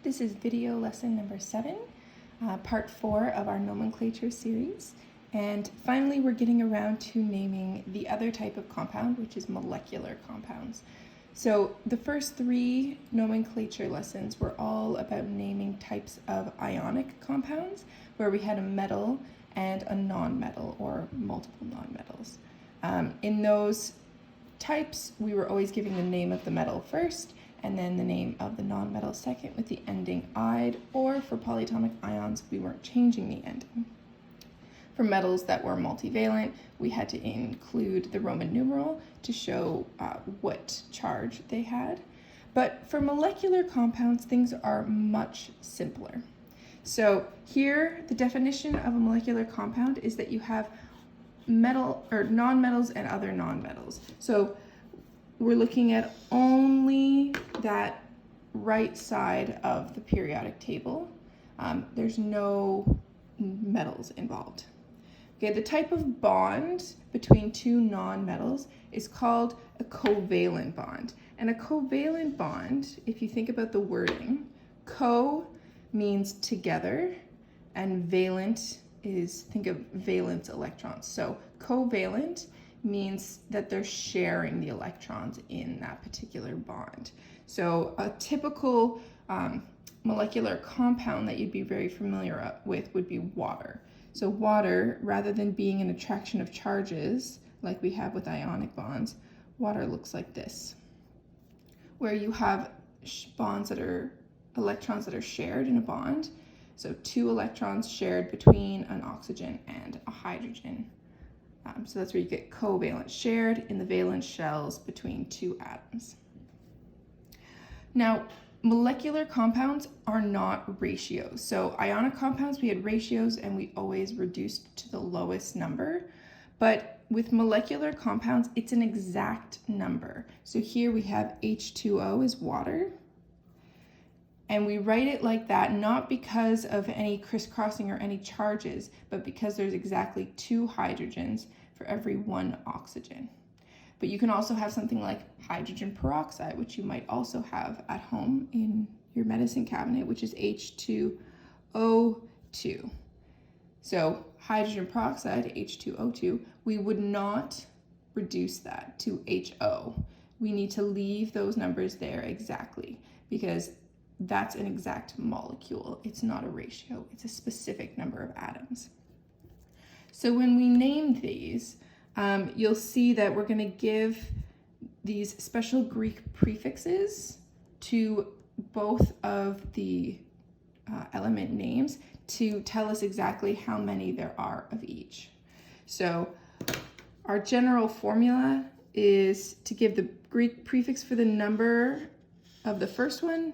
This is video lesson number 7, part 4 of our nomenclature series. And finally, we're getting around to naming the other type of compound, which is molecular compounds. So the first 3 nomenclature lessons were all about naming types of ionic compounds, where we had a metal and a nonmetal or multiple nonmetals. In those types, we were always giving the name of the metal first, and then the name of the nonmetal second with the ending "ide," or for polyatomic ions, we weren't changing the ending. For metals that were multivalent, we had to include the Roman numeral to show what charge they had. But for molecular compounds, things are much simpler. So here, the definition of a molecular compound is that you have metal or nonmetals and other nonmetals. So we're looking at only that right side of the periodic table. There's no metals involved. Okay, the type of bond between 2 nonmetals is called a covalent bond. And a covalent bond, if you think about the wording, co means together, and valent is, think of valence electrons. So covalent means that they're sharing the electrons in that particular bond. So a typical molecular compound that you'd be very familiar with would be water. So water, rather than being an attraction of charges like we have with ionic bonds, water looks like this, where you have bonds that are electrons that are shared in a bond. So 2 electrons shared between an oxygen and a hydrogen. So that's where you get covalent, shared in the valence shells between 2 atoms. Now, molecular compounds are not ratios. So ionic compounds, we had ratios and we always reduced to the lowest number. But with molecular compounds, it's an exact number. So here we have H2O is water. And we write it like that, not because of any crisscrossing or any charges, but because there's exactly 2 hydrogens for every 1 oxygen. But you can also have something like hydrogen peroxide, which you might also have at home in your medicine cabinet, which is H2O2. So hydrogen peroxide, H2O2, we would not reduce that to HO. We need to leave those numbers there exactly, because that's an exact molecule. It's not a ratio. It's a specific number of atoms. So when we name these, you'll see that we're going to give these special Greek prefixes to both of the element names to tell us exactly how many there are of each. So our general formula is to give the Greek prefix for the number of the first one,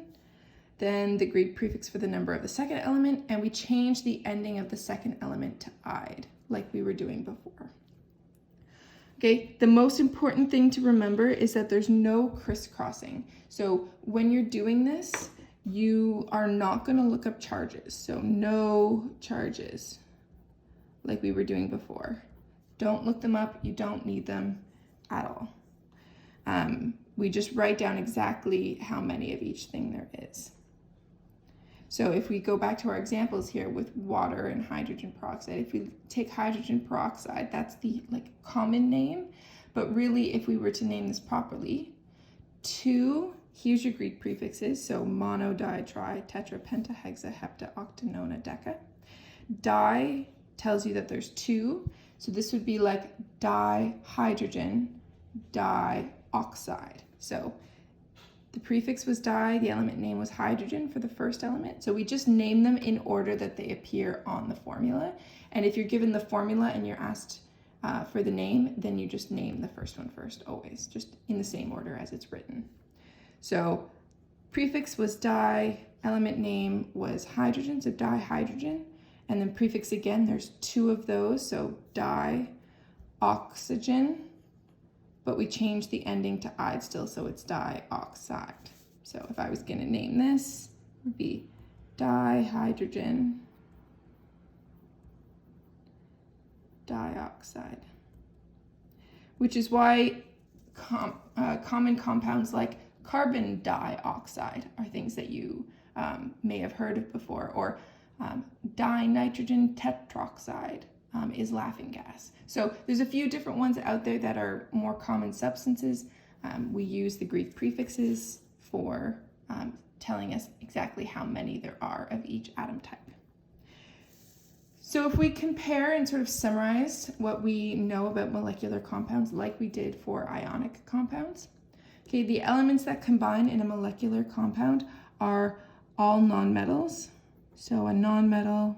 then the Greek prefix for the number of the second element, and we change the ending of the second element to "ide," like we were doing before. Okay, the most important thing to remember is that there's no crisscrossing. So when you're doing this, you are not going to look up charges. So no charges, like we were doing before. Don't look them up. You don't need them at all. We just write down exactly how many of each thing there is. So if we go back to our examples here with water and hydrogen peroxide, if we take hydrogen peroxide, that's the common name, but really if we were to name this properly, 2, here's your Greek prefixes, so mono, di, tri, tetra, penta, hexa, hepta, octa, nona, deca. Di tells you that there's 2, so this would be like dihydrogen, dioxide. So the prefix was di, the element name was hydrogen for the first element. So we just name them in order that they appear on the formula. And if you're given the formula and you're asked for the name, then you just name the first one first, always, just in the same order as it's written. So prefix was di, element name was hydrogen, so dihydrogen. And then prefix again, there's 2 of those, so dioxygen. But we changed the ending to "ide" still, so it's dioxide. So if I was going to name this, it would be dihydrogen dioxide, which is why common compounds like carbon dioxide are things that you may have heard of before, or dinitrogen tetroxide is laughing gas. So there's a few different ones out there that are more common substances. We use the Greek prefixes for telling us exactly how many there are of each atom type. So if we compare and sort of summarize what we know about molecular compounds like we did for ionic compounds, okay, the elements that combine in a molecular compound are all nonmetals. So a nonmetal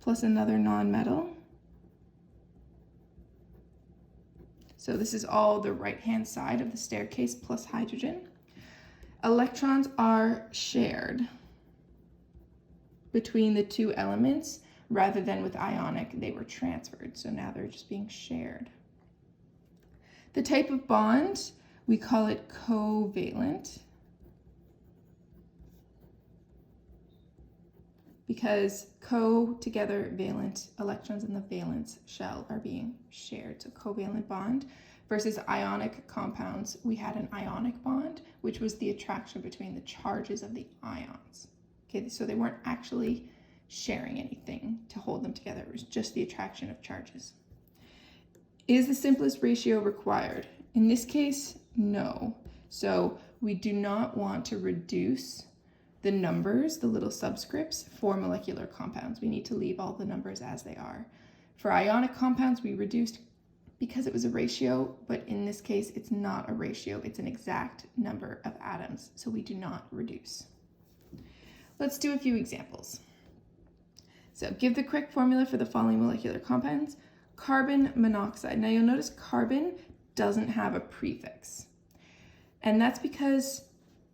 plus another nonmetal. So this is all the right-hand side of the staircase plus hydrogen. Electrons are shared between the two elements rather than with ionic, they were transferred. So now they're just being shared. The type of bond, we call it covalent because together, valent electrons in the valence shell are being shared. So covalent bond versus ionic compounds, we had an ionic bond, which was the attraction between the charges of the ions. Okay, so they weren't actually sharing anything to hold them together. It was just the attraction of charges. Is the simplest ratio required? In this case, no. So we do not want to reduce the numbers, the little subscripts, for molecular compounds. We need to leave all the numbers as they are. For ionic compounds, we reduced because it was a ratio, but in this case, it's not a ratio. It's an exact number of atoms, so we do not reduce. Let's do a few examples. So give the correct formula for the following molecular compounds. Carbon monoxide. Now you'll notice carbon doesn't have a prefix. And that's because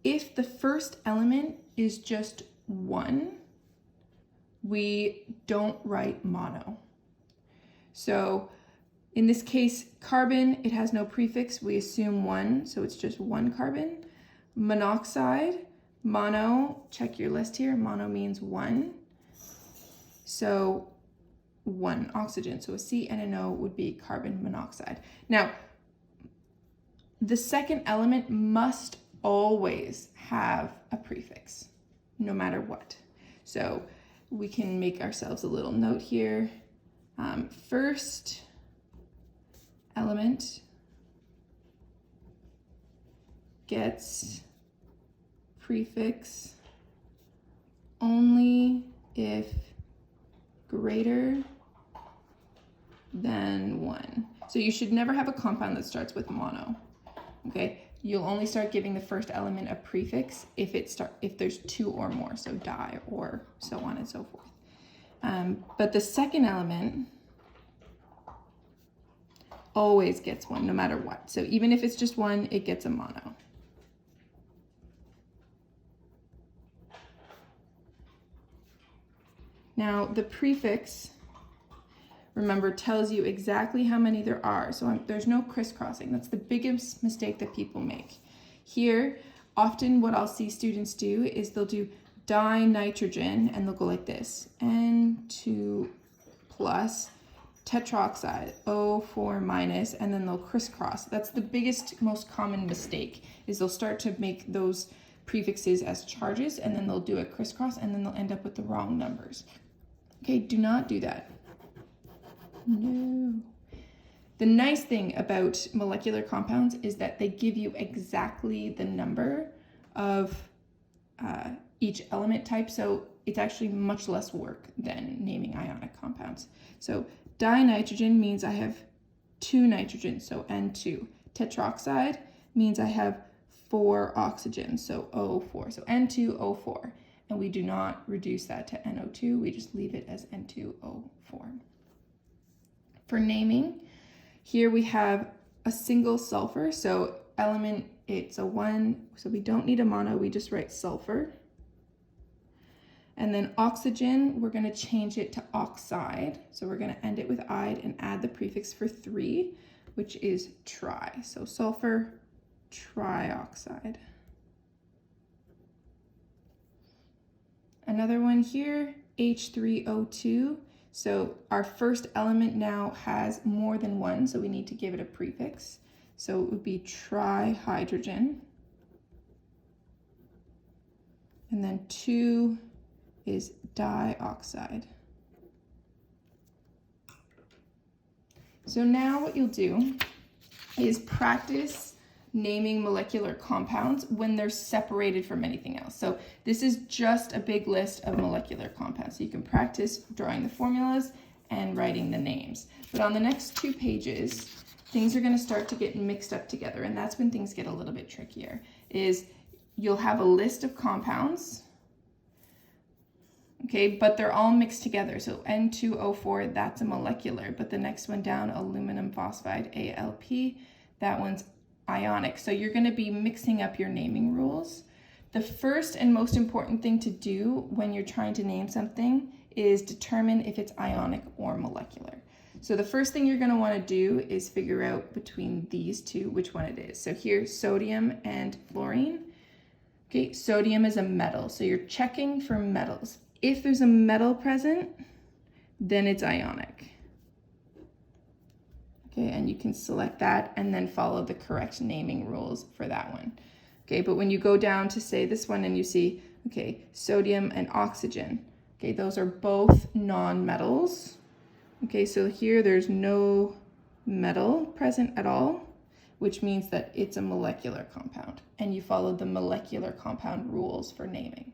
if the first element is just 1, we don't write mono. So in this case, carbon, it has no prefix. We assume 1, so it's just 1 carbon. Monoxide, mono, check your list here. Mono means 1. So 1 oxygen. So a C and an O would be carbon monoxide. Now, the second element must always have a prefix, no matter what. So we can make ourselves a little note here. First element gets prefix only if greater than 1. So you should never have a compound that starts with mono. Okay, you'll only start giving the first element a prefix if there's 2 or more, so di or so on and so forth. But the second element always gets 1 no matter what. So even if it's just 1, it gets a mono. Now the prefix, remember, tells you exactly how many there are. So there's no crisscrossing. That's the biggest mistake that people make. Here, often what I'll see students do is they'll do dinitrogen and they'll go like this. N2 plus tetroxide, O4 minus, and then they'll crisscross. That's the biggest, most common mistake, is they'll start to make those prefixes as charges and then they'll do a crisscross and then they'll end up with the wrong numbers. Okay, do not do that. No. The nice thing about molecular compounds is that they give you exactly the number of each element type, so it's actually much less work than naming ionic compounds. So dinitrogen means I have 2 nitrogens, so N2. Tetroxide means I have 4 oxygens, so O4. So N2O4. And we do not reduce that to NO2, we just leave it as N2O4. For naming, here we have a single sulfur, so element, it's a 1, so we don't need a mono, we just write sulfur. And then oxygen, we're going to change it to oxide, so we're going to end it with "ide" and add the prefix for 3, which is tri. So sulfur trioxide. Another one here, H3O2. So our first element now has more than 1, so we need to give it a prefix. So it would be trihydrogen. and then 2 is dioxide. So now what you'll do is practice naming molecular compounds when they're separated from anything else. So this is just a big list of molecular compounds. So you can practice drawing the formulas and writing the names. But on the next 2 pages, things are going to start to get mixed up together, and that's when things get a little bit trickier. Is you'll have a list of compounds, okay, but they're all mixed together. So N2O4, that's a molecular, but the next one down, aluminum phosphide, ALP, that one's ionic. So you're going to be mixing up your naming rules. The first and most important thing to do when you're trying to name something is determine if it's ionic or molecular. So the first thing you're going to want to do is figure out between these two which one it is. So here's sodium and fluorine. Okay, sodium is a metal, so you're checking for metals. If there's a metal present, then it's ionic. Okay, and you can select that and then follow the correct naming rules for that one. Okay, but when you go down to say this one and you see, okay, sodium and oxygen, okay, those are both non-metals. Okay, so here there's no metal present at all, which means that it's a molecular compound, and you follow the molecular compound rules for naming.